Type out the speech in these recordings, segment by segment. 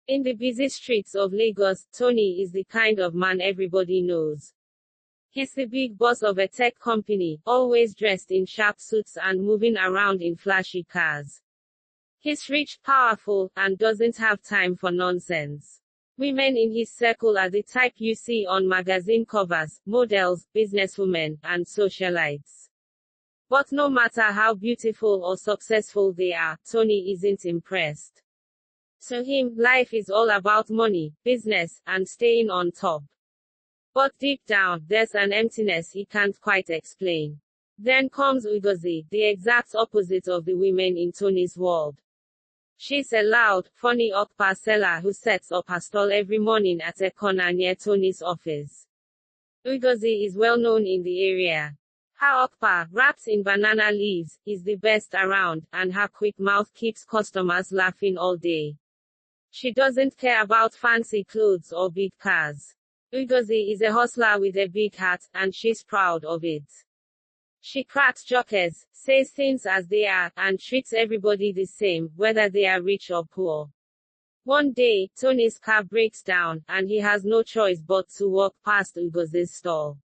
In the busy streets of Lagos, Tony is the kind of man everybody knows. He's the big boss of a tech company, always dressed in sharp suits and moving around in flashy cars. He's rich, powerful, and doesn't have time for nonsense. Women in his circle are the type you see on magazine covers, models, businesswomen, and socialites. But no matter how beautiful or successful they are, Tony isn't impressed. To him, life is all about money, business, and staying on top. But deep down, there's an emptiness he can't quite explain. Then comes Ugozi, the exact opposite of the women in Tony's world. She's a loud, funny Orkpa seller who sets up her stall every morning at a corner near Tony's office. Ugozi is well known in the area. Her Orkpa, wrapped in banana leaves, is the best around, and her quick mouth keeps customers laughing all day. She doesn't care about fancy clothes or big cars. Ugozi is a hustler with a big heart, and she's proud of it. She cracks jokes, says things as they are, and treats everybody the same, whether they are rich or poor. One day, Tony's car breaks down, and he has no choice but to walk past Ugozi's stall.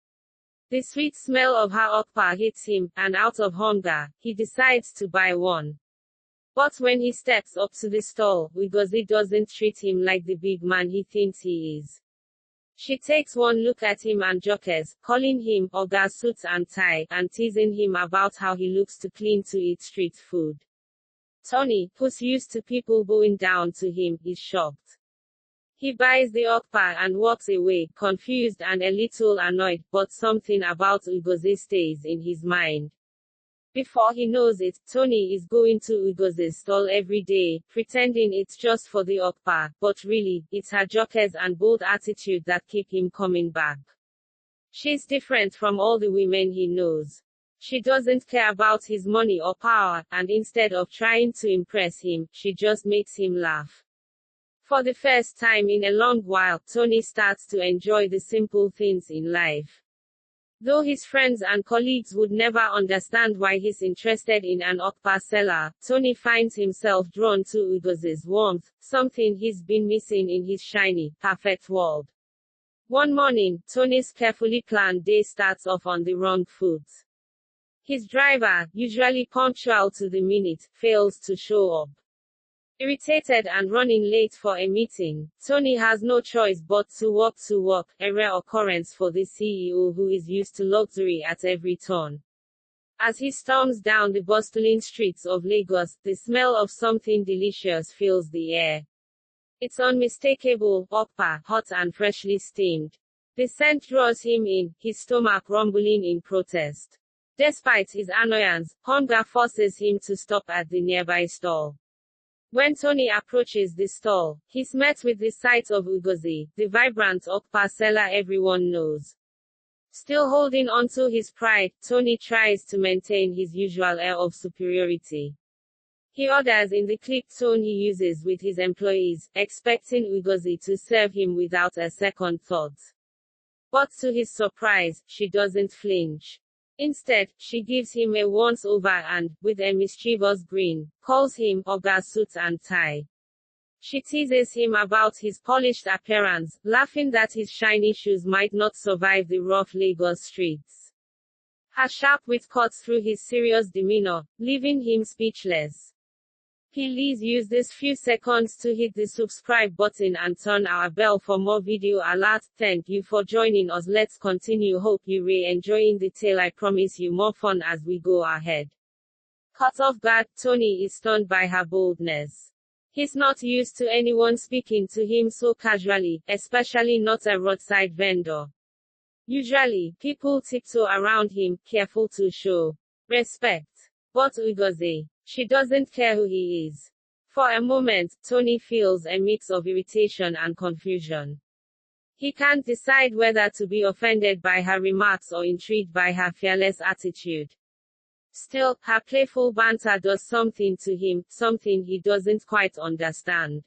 The sweet smell of her Orkpa hits him, and out of hunger, he decides to buy one. But when he steps up to the stall, Ugozi doesn't treat him like the big man he thinks he is. She takes one look at him and jokes, calling him Oga Suits and Tie, and teasing him about how he looks too clean to eat street food. Tony, who's used to people bowing down to him, is shocked. He buys the Orkpa and walks away, confused and a little annoyed, but something about Ugozi stays in his mind. Before he knows it, Tony is going to Ugozi's stall every day, pretending it's just for the Orkpa, but really, it's her jokes and bold attitude that keep him coming back. She's different from all the women he knows. She doesn't care about his money or power, and instead of trying to impress him, she just makes him laugh. For the first time in a long while, Tony starts to enjoy the simple things in life. Though his friends and colleagues would never understand why he's interested in an Orkpa seller, Tony finds himself drawn to Ugozi's warmth, something he's been missing in his shiny, perfect world. One morning, Tony's carefully planned day starts off on the wrong foot. His driver, usually punctual to the minute, fails to show up. Irritated and running late for a meeting, Tony has no choice but to walk, a rare occurrence for the CEO who is used to luxury at every turn. As he storms down the bustling streets of Lagos, the smell of something delicious fills the air. It's unmistakable, Orkpa, hot and freshly steamed. The scent draws him in, his stomach rumbling in protest. Despite his annoyance, hunger forces him to stop at the nearby stall. When Tony approaches the stall, he's met with the sight of Ugozi, the vibrant Orkpa seller everyone knows. Still holding onto his pride, Tony tries to maintain his usual air of superiority. He orders in the clipped tone he uses with his employees, expecting Ugozi to serve him without a second thought. But to his surprise, she doesn't flinch. Instead, she gives him a once-over and, with a mischievous grin, calls him Oga Suits and Tie. She teases him about his polished appearance, laughing that his shiny shoes might not survive the rough Lagos streets. Her sharp wit cuts through his serious demeanor, leaving him speechless. Please use this few seconds to hit the subscribe button and turn our bell for more video alerts. Thank you for joining us. Let's continue. Hope you enjoying the tale. I promise you more fun as we go ahead. Caught off guard, Tony is stunned by her boldness. He's not used to anyone speaking to him so casually, especially not a roadside vendor. Usually, people tiptoe around him, careful to show respect. But Ugozi, she doesn't care who he is. For a moment, Tony feels a mix of irritation and confusion. He can't decide whether to be offended by her remarks or intrigued by her fearless attitude. Still, her playful banter does something to him, something he doesn't quite understand.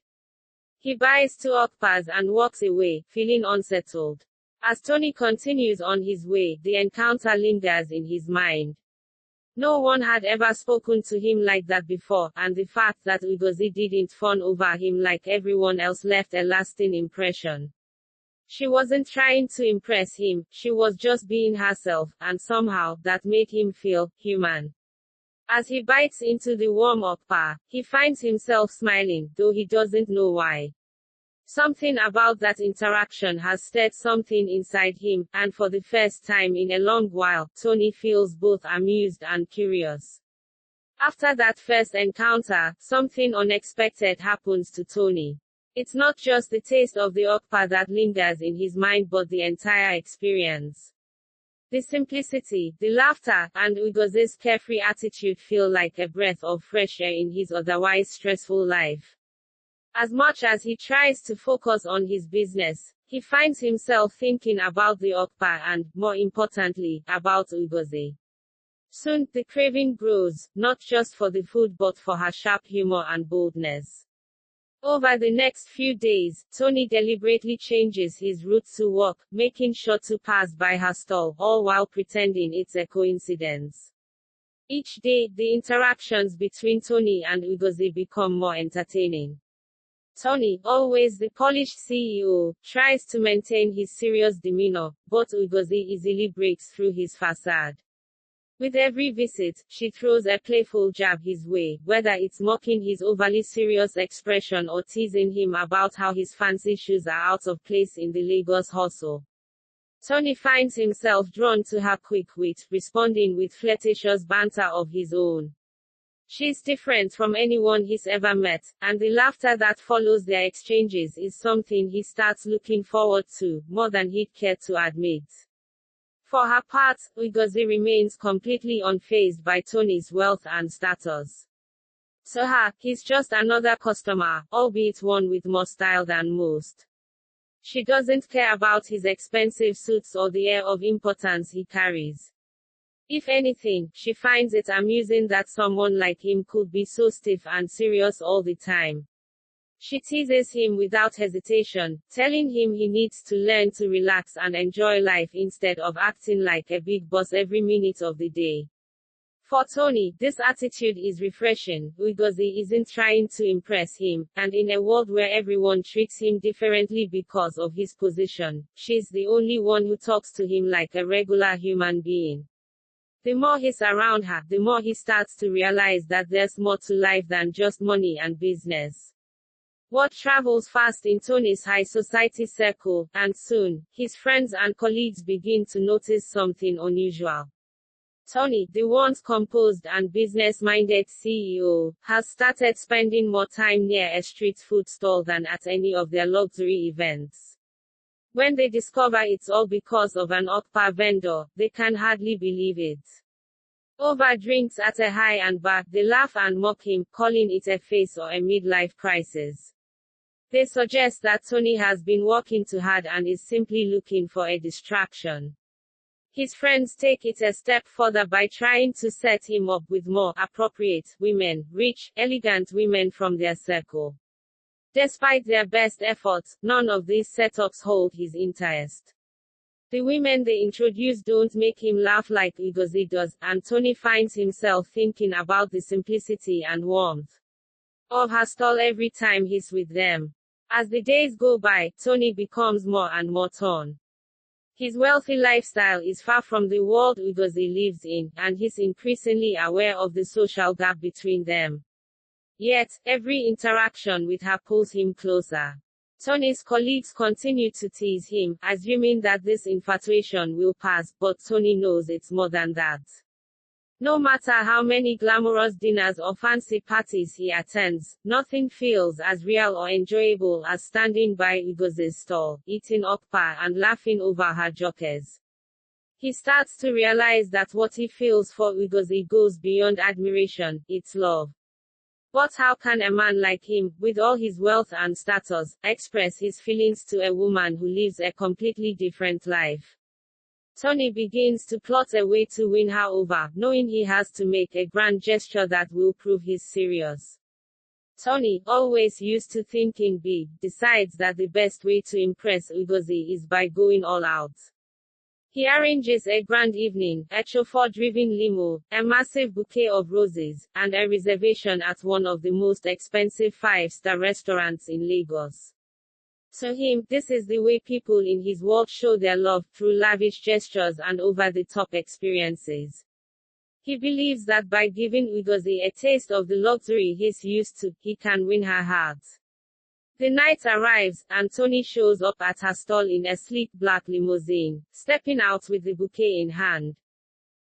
He buys 2 Orkpas and walks away, feeling unsettled. As Tony continues on his way, the encounter lingers in his mind. No one had ever spoken to him like that before, and the fact that Ugozi didn't fawn over him like everyone else left a lasting impression. She wasn't trying to impress him, she was just being herself, and somehow, that made him feel human. As he bites into the warm Orkpa, he finds himself smiling, though he doesn't know why. Something about that interaction has stirred something inside him, and for the first time in a long while, Tony feels both amused and curious. After that first encounter, something unexpected happens to Tony. It's not just the taste of the Orkpa that lingers in his mind but the entire experience. The simplicity, the laughter, and Ugozi's carefree attitude feel like a breath of fresh air in his otherwise stressful life. As much as he tries to focus on his business, he finds himself thinking about the Orkpa and, more importantly, about Ugozi. Soon, the craving grows, not just for the food but for her sharp humor and boldness. Over the next few days, Tony deliberately changes his route to work, making sure to pass by her stall, all while pretending it's a coincidence. Each day, the interactions between Tony and Ugozi become more entertaining. Tony, always the polished CEO, tries to maintain his serious demeanor, but Ugozi easily breaks through his facade. With every visit, she throws a playful jab his way, whether it's mocking his overly serious expression or teasing him about how his fancy shoes are out of place in the Lagos hustle. Tony finds himself drawn to her quick wit, responding with flirtatious banter of his own. She's different from anyone he's ever met, and the laughter that follows their exchanges is something he starts looking forward to, more than he'd care to admit. For her part, Ugozi remains completely unfazed by Tony's wealth and status. To her, he's just another customer, albeit one with more style than most. She doesn't care about his expensive suits or the air of importance he carries. If anything, she finds it amusing that someone like him could be so stiff and serious all the time. She teases him without hesitation, telling him he needs to learn to relax and enjoy life instead of acting like a big boss every minute of the day. For Tony, this attitude is refreshing. Ugozi isn't trying to impress him, and in a world where everyone treats him differently because of his position, she's the only one who talks to him like a regular human being. The more he's around her, the more he starts to realize that there's more to life than just money and business. Word travels fast in Tony's high society circle, and soon, his friends and colleagues begin to notice something unusual. Tony, the once composed and business-minded CEO, has started spending more time near a street food stall than at any of their luxury events. When they discover it's all because of an Orkpa vendor, they can hardly believe it. Over drinks at a high-end bar, they laugh and mock him, calling it a phase or a midlife crisis. They suggest that Tony has been working too hard and is simply looking for a distraction. His friends take it a step further by trying to set him up with more appropriate women, rich, elegant women from their circle. Despite their best efforts, none of these setups hold his interest. The women they introduce don't make him laugh like Ugozi does, and Tony finds himself thinking about the simplicity and warmth of her stall every time he's with them. As the days go by, Tony becomes more and more torn. His wealthy lifestyle is far from the world Ugozi lives in, and he's increasingly aware of the social gap between them. Yet, every interaction with her pulls him closer. Tony's colleagues continue to tease him, assuming that this infatuation will pass, but Tony knows it's more than that. No matter how many glamorous dinners or fancy parties he attends, nothing feels as real or enjoyable as standing by Ugozi's stall, eating Orkpa and laughing over her jokes. He starts to realize that what he feels for Ugozi goes beyond admiration, it's love. But how can a man like him, with all his wealth and status, express his feelings to a woman who lives a completely different life? Tony begins to plot a way to win her over, knowing he has to make a grand gesture that will prove he's serious. Tony, always used to thinking big, decides that the best way to impress Ugozi is by going all out. He arranges a grand evening, a chauffeur-driven limo, a massive bouquet of roses, and a reservation at one of the most expensive five-star restaurants in Lagos. To him, this is the way people in his world show their love, through lavish gestures and over-the-top experiences. He believes that by giving Ugozi a taste of the luxury he's used to, he can win her heart. The night arrives, and Tony shows up at her stall in a sleek black limousine, stepping out with the bouquet in hand.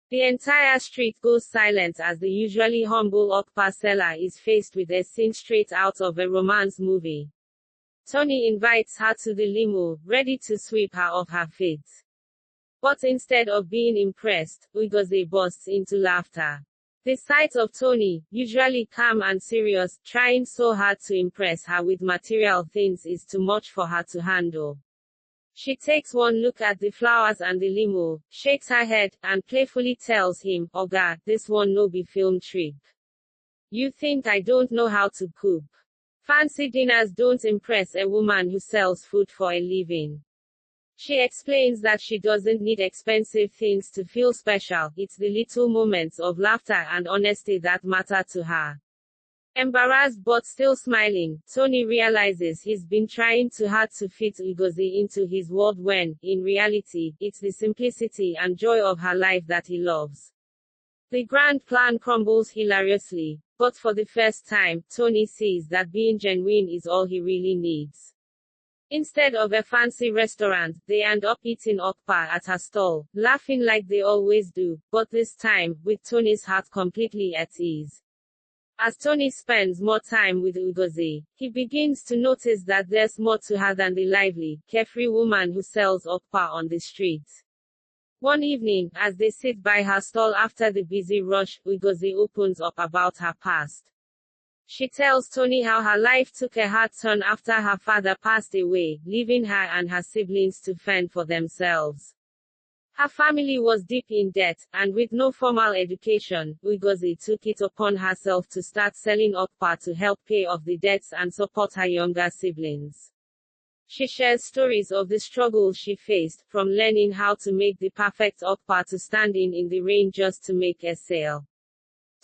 The entire street goes silent as the usually humble Orkpa seller is faced with a scene straight out of a romance movie. Tony invites her to the limo, ready to sweep her off her feet. But instead of being impressed, Ugozi bursts into laughter. The sight of Tony, usually calm and serious, trying so hard to impress her with material things is too much for her to handle. She takes one look at the flowers and the limo, shakes her head, and playfully tells him, "Oga, this one no be film trick. You think I don't know how to cook? Fancy dinners don't impress a woman who sells food for a living." She explains that she doesn't need expensive things to feel special, it's the little moments of laughter and honesty that matter to her. Embarrassed but still smiling, Tony realizes he's been trying too hard to fit Ugozi into his world when, in reality, it's the simplicity and joy of her life that he loves. The grand plan crumbles hilariously, but for the first time, Tony sees that being genuine is all he really needs. Instead of a fancy restaurant, they end up eating Orkpa at her stall, laughing like they always do, but this time, with Tony's heart completely at ease. As Tony spends more time with Ugozi, he begins to notice that there's more to her than the lively, carefree woman who sells Orkpa on the street. One evening, as they sit by her stall after the busy rush, Ugozi opens up about her past. She tells Tony how her life took a hard turn after her father passed away, leaving her and her siblings to fend for themselves. Her family was deep in debt, and with no formal education, Ugozi took it upon herself to start selling Orkpa to help pay off the debts and support her younger siblings. She shares stories of the struggles she faced, from learning how to make the perfect Orkpa to standing in the rain just to make a sale.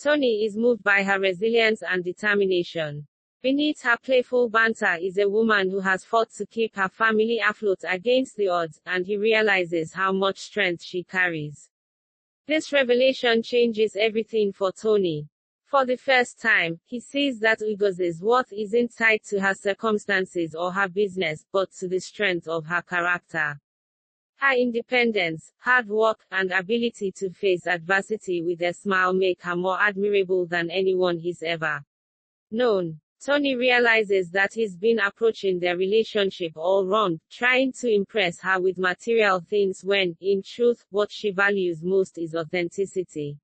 Tony is moved by her resilience and determination. Beneath her playful banter is a woman who has fought to keep her family afloat against the odds, and he realizes how much strength she carries. This revelation changes everything for Tony. For the first time, he sees that Ugozi's worth isn't tied to her circumstances or her business, but to the strength of her character. Her independence, hard work, and ability to face adversity with a smile make her more admirable than anyone he's ever known. Tony realizes that he's been approaching their relationship all wrong, trying to impress her with material things when, in truth, what she values most is authenticity.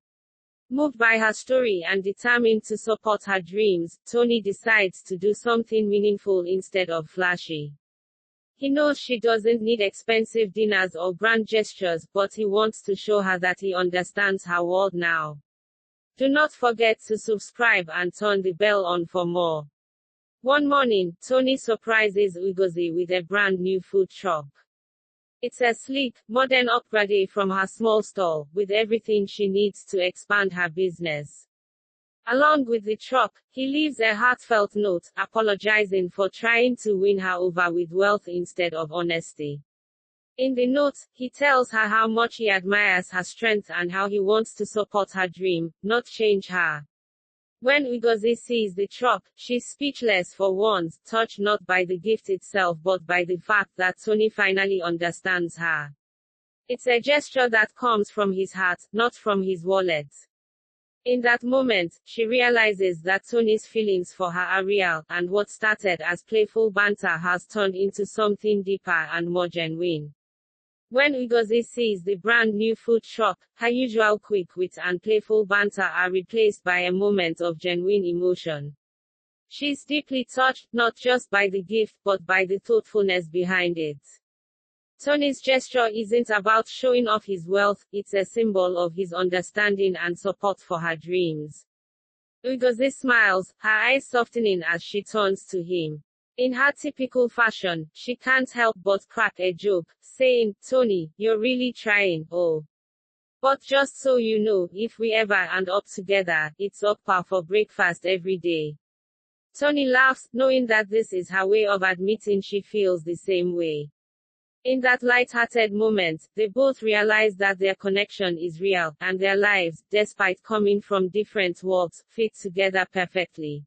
Moved by her story and determined to support her dreams, Tony decides to do something meaningful instead of flashy. He knows she doesn't need expensive dinners or grand gestures, but he wants to show her that he understands her world now. Do not forget to subscribe and turn the bell on for more. One morning, Tony surprises Ugozi with a brand new food truck. It's a sleek, modern upgrade from her small stall, with everything she needs to expand her business. Along with the truck, he leaves a heartfelt note, apologizing for trying to win her over with wealth instead of honesty. In the note, he tells her how much he admires her strength and how he wants to support her dream, not change her. When Ugozi sees the truck, she's speechless for once, touched not by the gift itself but by the fact that Tony finally understands her. It's a gesture that comes from his heart, not from his wallet. In that moment, she realizes that Tony's feelings for her are real, and what started as playful banter has turned into something deeper and more genuine. When Ugozi sees the brand new food truck, her usual quick wit and playful banter are replaced by a moment of genuine emotion. She's deeply touched, not just by the gift but by the thoughtfulness behind it. Tony's gesture isn't about showing off his wealth, it's a symbol of his understanding and support for her dreams. Ugozi smiles, her eyes softening as she turns to him. In her typical fashion, she can't help but crack a joke, saying, "Tony, you're really trying, oh. But just so you know, if we ever end up together, it's Orkpa for breakfast every day." Tony laughs, knowing that this is her way of admitting she feels the same way. In that light-hearted moment, they both realize that their connection is real, and their lives, despite coming from different worlds, fit together perfectly.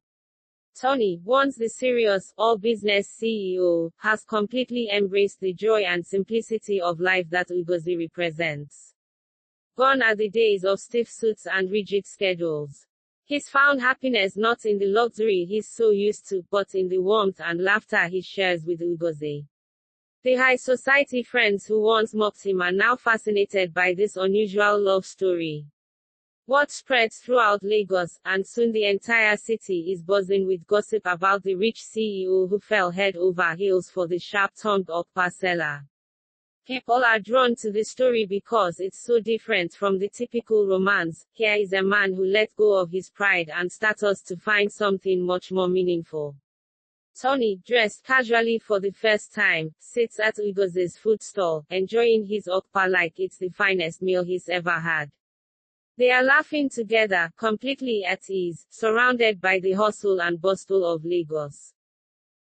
Tony, once the serious, all-business CEO, has completely embraced the joy and simplicity of life that Ugozi represents. Gone are the days of stiff suits and rigid schedules. He's found happiness not in the luxury he's so used to, but in the warmth and laughter he shares with Ugozi. The high society friends who once mocked him are now fascinated by this unusual love story. What spreads throughout Lagos, and soon the entire city, is buzzing with gossip about the rich CEO who fell head over heels for the sharp-tongued Orkpa seller. People are drawn to the story because it's so different from the typical romance. Here is a man who let go of his pride and status to find something much more meaningful. Tony, dressed casually for the first time, sits at Ugozi's food stall, enjoying his Orkpa like it's the finest meal he's ever had. They are laughing together, completely at ease, surrounded by the hustle and bustle of Lagos.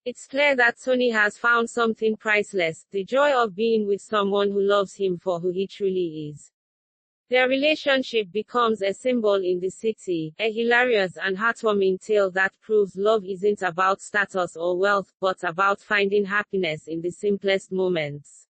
It's clear that Tony has found something priceless, the joy of being with someone who loves him for who he truly is. Their relationship becomes a symbol in the city, a hilarious and heartwarming tale that proves love isn't about status or wealth, but about finding happiness in the simplest moments.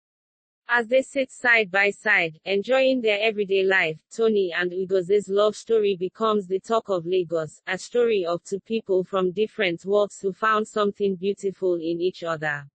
As they sit side by side, enjoying their everyday life, Tony and Ugozi's love story becomes the talk of Lagos, a story of two people from different walks who found something beautiful in each other.